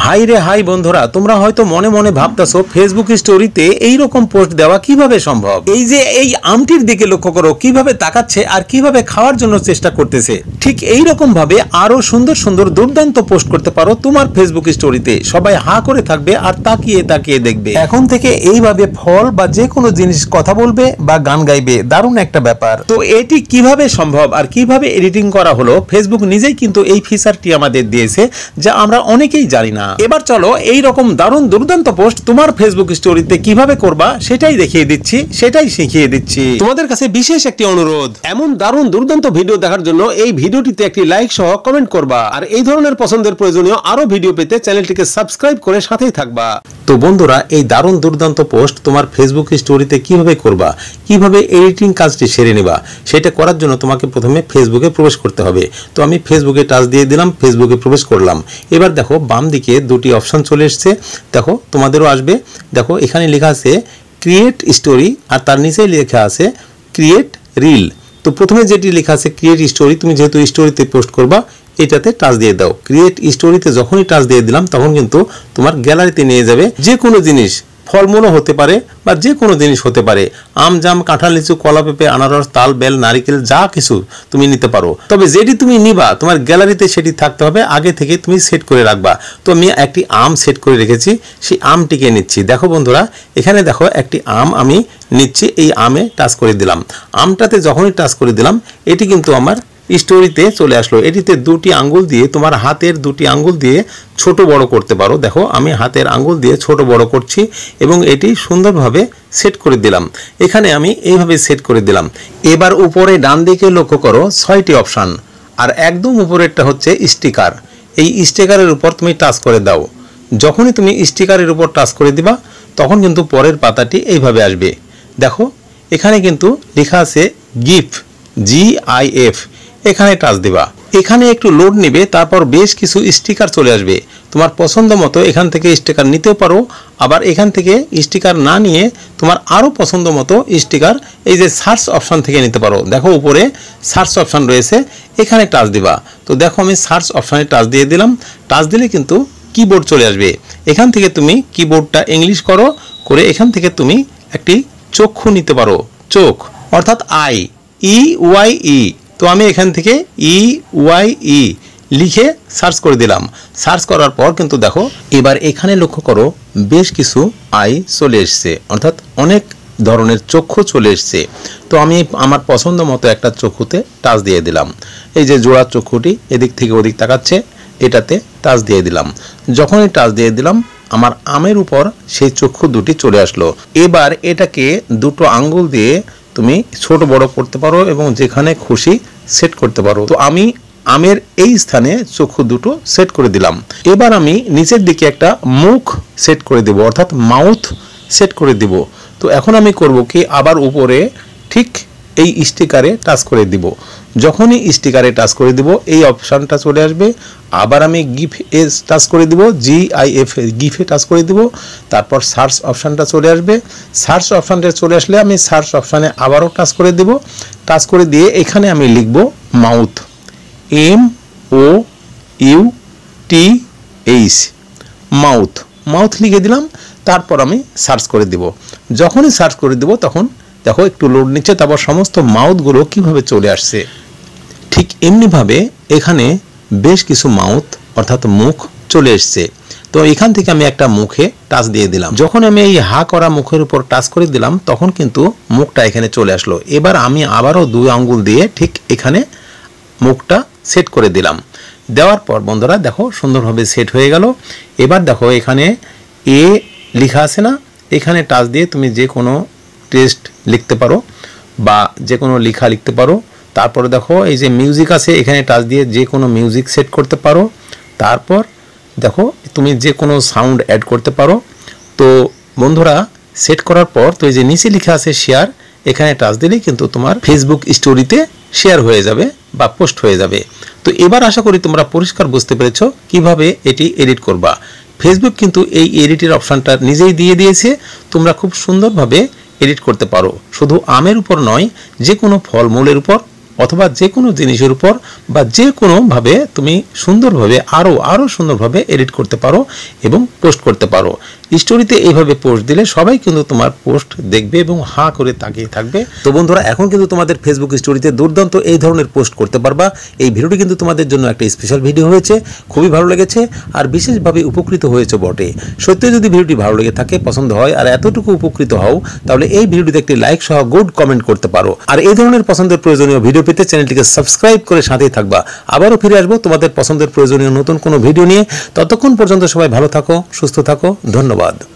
High রে high বন্ধুরা, তোমরা হয়তো মনে মনে ভাবতেছো ফেসবুক স্টোরিতে এই রকম পোস্ট দেওয়া কিভাবে সম্ভব। এই যে এই আমটির দিকে লক্ষ্য করো কিভাবে তাকাচ্ছে আর কিভাবে খাওয়ার জন্য চেষ্টা করতেছে। ঠিক এই রকম ভাবে আরো সুন্দর সুন্দর দুর্দান্ত পোস্ট করতে পারো তোমার ফেসবুক স্টোরিতে। সবাই হা করে থাকবে আর তাকিয়ে তাকিয়ে দেখবে। এখন থেকে এইভাবে ফল বা যে কোনো জিনিস কথা বলবে বা গান গাইবে, দারুণ একটা ব্যাপার। তো এটি কিভাবে সম্ভব আর কিভাবে এডিটিং করা হলো, ফেসবুক নিজেই কিন্তু এই ফিচারটি আমাদের দিয়েছে, যা আমরা অনেকেই জানি না। এবার চলো এই রকম দারুণ দুর্দান্ত পোস্ট তোমার ফেসবুক স্টোরিতে কিভাবে করবা সেটাই দেখিয়ে দিচ্ছি, সেটাই শিখিয়ে দিচ্ছি। তোমাদের কাছে বিশেষ একটি অনুরোধ, এমন দারুণ দুর্দান্ত ভিডিও দেখার জন্য এই ভিডিওটিতে একটি লাইক সহ কমেন্ট করবা, আর এই ধরনের পছন্দের প্রয়োজনীয় আরো ভিডিও পেতে চ্যানেলটিকে সাবস্ক্রাইব করে সাথেই থাকবা। তো বন্ধুরা, এই দারুণ দুর্দান্ত পোস্ট তোমার ফেসবুক স্টোরিতে কিভাবে করবা, কিভাবে এডিটিং কাজটি সেরে নিবা, সেটা করার জন্য তোমাকে প্রথমে ফেসবুকে প্রবেশ করতে হবে। তো আমি ফেসবুকে টাচ দিয়ে দিলাম, ফেসবুকে প্রবেশ করলাম। এবার দেখো বাম দিকে দুটি অপশন চলে এসছে, দেখো তোমাদেরও আসবে। দেখো এখানে লেখা আছে ক্রিয়েট স্টোরি আর তার নিচে লেখা আছে ক্রিয়েট রিল। তো প্রথমে যেটি লেখা আছে ক্রিয়েট স্টোরি, তুমি যেহেতু স্টোরিতে পোস্ট করবা এটাতে টাচ দিয়ে দাও। ক্রিয়েট স্টোরিতে যখনই টাচ দিয়ে দিলাম তখন কিন্তু তোমার গ্যালারিতে নিয়ে যাবে। যে কোনো জিনিস, ফলমূলও হতে পারে বা যে কোনো জিনিস হতে পারে, আম জাম কাঁঠাল লিচু কলা পেঁপে আনারস তাল বেল নারিকেল যা কিছু তুমি নিতে পারো। তবে যেটি তুমি নিবা তোমার গ্যালারিতে সেটি থাকতে হবে, আগে থেকে তুমি সেট করে রাখবা। তো আমি একটি আম সেট করে রেখেছি, সেই আমটিকে নিচ্ছি। দেখো বন্ধুরা, এখানে দেখো একটি আম আমি নিচ্ছি, এই আমে টাচ করে দিলাম। আমটাতে যখনই টাচ করে দিলাম এটি কিন্তু আমার স্টোরিতে চলে আসলো। এটিতে দুটি আঙ্গুল দিয়ে, তোমার হাতের দুটি আঙ্গুল দিয়ে ছোট বড় করতে পারো। দেখো আমি হাতের আঙ্গুল দিয়ে ছোট বড় করছি এবং এটি সুন্দরভাবে সেট করে দিলাম। এখানে আমি এইভাবে সেট করে দিলাম। এবার উপরে ডান দিকে লক্ষ্য করো 6টি অপশান, আর একদম উপরেরটা হচ্ছে স্টিকার। এই স্টিকারের উপর তুমি টাচ করে দাও। যখনই তুমি স্টিকারের উপর টাচ করে দিবা তখন কিন্তু পরের পাতাটি এইভাবে আসবে। দেখো এখানে কিন্তু লেখা আছে গিফ, GIF, এখানে টাচ দিবা। এখানে একটু লোড নেবে, তারপর বেশ কিছু স্টিকার চলে আসবে। তোমার পছন্দ মতো এখান থেকে স্টিকার নিতেও পারো, আবার এখান থেকে স্টিকার না নিয়ে তোমার আরও পছন্দ মতো স্টিকার এই যে সার্চ অপশান থেকে নিতে পারো। দেখো উপরে সার্চ অপশান রয়েছে, এখানে টাচ দিবা। তো দেখো আমি সার্চ অপশানে টাচ দিয়ে দিলাম। টাচ দিলে কিন্তু কিবোর্ড চলে আসবে। এখান থেকে তুমি কিবোর্ডটা ইংলিশ করে এখান থেকে তুমি একটি চক্ষু নিতে পারো, চোখ অর্থাৎ EYE। তো আমি এখান থেকে EYE লিখে সার্চ করে দিলাম। সার্চ করার পর কিন্তু দেখো এবার এখানে লক্ষ্য করো বেশ কিছু আই চলে এসছে, অর্থাৎ অনেক ধরনের চক্ষু চলে এসছে। তো আমি আমার পছন্দ মতো একটা চক্ষুতে টাচ দিয়ে দিলাম। এই যে জোড়া চক্ষুটি এদিক থেকে ওদিক তাকাচ্ছে, এটাতে টাচ দিয়ে দিলাম। যখনই টাচ দিয়ে দিলাম আমার আমের উপর সেই চক্ষু দুটি চলে আসলো। এবার এটাকে দুটো আঙ্গুল দিয়ে তুমি ছোট বড় করতে পারো এবং যেখানে খুশি সেট করতে পারো। তো আমি আমের এই স্থানে চক্ষু দুটো সেট করে দিলাম। এবার আমি নিচের দিকে একটা মুখ সেট করে দেব, অর্থাৎ মাউথ সেট করে দিব। তো এখন আমি করব কি, আবার উপরে ঠিক এই স্টিকারে টাচ করে দিব। যখনই স্টিকারে টাচ করে দিব এই অপশানটা চলে আসবে। আবার আমি গিফে টাচ করে দিব, GIF গিফে টাচ করে দিব। তারপর সার্চ অপশানটা চলে আসবে। সার্চ অপশানটা চলে আসলে আমি সার্চ অপশানে আবারও টাচ করে দেব। টাচ করে দিয়ে এখানে আমি লিখব মাউথ, MOUTH, মাউথ। মাউথ লিখে দিলাম। তারপর আমি সার্চ করে দিব। যখনই সার্চ করে দিব তখন দেখো একটু লোড নিচ্ছে, তারপর সমস্ত মাউথগুলো কিভাবে চলে আসছে। ঠিক এমনিভাবে এখানে বেশ কিছু মাউথ অর্থাৎ মুখ চলে এসছে। তো এখান থেকে আমি একটা মুখে টাচ দিয়ে দিলাম। যখন আমি এই হা করা মুখের উপর টাচ করে দিলাম তখন কিন্তু মুখটা এখানে চলে আসলো। এবার আমি আবারও 2 আঙ্গুল দিয়ে ঠিক এখানে মুখটা সেট করে দিলাম। দেওয়ার পর বন্ধুরা দেখো সুন্দরভাবে সেট হয়ে গেল। এবার দেখো এখানে এ লেখা আছে না, এখানে টাচ দিয়ে তুমি যে কোনো টেক্সট লিখতে পারো বা যে কোনো লেখা লিখতে পারো। তারপরে দেখো এই যে মিউজিক আছে, এখানে টাচ দিয়ে যে কোনো মিউজিক সেট করতে পারো। তারপর দেখো তুমি যে কোনো সাউন্ড অ্যাড করতে পারো। তো বন্ধুরা সেট করার পর তো এই যে নিচে লেখা আছে শেয়ার, এখানে টাচ দিলেই কিন্তু তোমার ফেসবুক স্টোরিতে শেয়ার হয়ে যাবে বা পোস্ট হয়ে যাবে। তো এবার আশা করি তোমরা পরিষ্কার বুঝতে পেরেছো কিভাবে এটি এডিট করবা। ফেসবুক কিন্তু এই এডিটের অপশানটা নিজেই দিয়ে দিয়েছে, তোমরা খুব সুন্দরভাবে এডিট করতে পারো। শুধু আমের উপর নয়, যে কোনো ফলমূলের উপর অথবা যে কোনো জিনিসের উপর বা যে কোনোভাবে তুমি সুন্দরভাবে আরও সুন্দরভাবে এডিট করতে পারো এবং পোস্ট করতে পারো। স্টোরিতে এইভাবে পোস্ট দিলে সবাই কিন্তু তোমার পোস্ট দেখবে এবং হাঁ করে তাকিয়ে থাকবে। তো বন্ধুরা, এখন কিন্তু তোমাদের ফেসবুক স্টোরিতে দুর্দান্ত এই ধরনের পোস্ট করতে পারবা। এই ভিডিওটি কিন্তু তোমাদের জন্য একটা স্পেশাল ভিডিও হয়েছে, খুবই ভালো লেগেছে আর বিশেষভাবে উপকৃত হয়েছে বটে। সত্যি যদি ভিডিওটি ভালো লেগে থাকে, পছন্দ হয় আর এতটুকু উপকৃত হও, তাহলে এই ভিডিওটিতে একটি লাইক সহ গুড কমেন্ট করতে পারো। আর এই ধরনের পছন্দের প্রয়োজনীয় ভিডিও পেতে চ্যানেলটিকে সাবস্ক্রাইব করে সাথেই থাকবা। আবারও ফিরে আসবো তোমাদের পছন্দের প্রয়োজনীয় নতুন কোনো ভিডিও নিয়ে। ততক্ষণ পর্যন্ত সবাই ভালো থাকো, সুস্থ থাকো। ধন্যবাদ।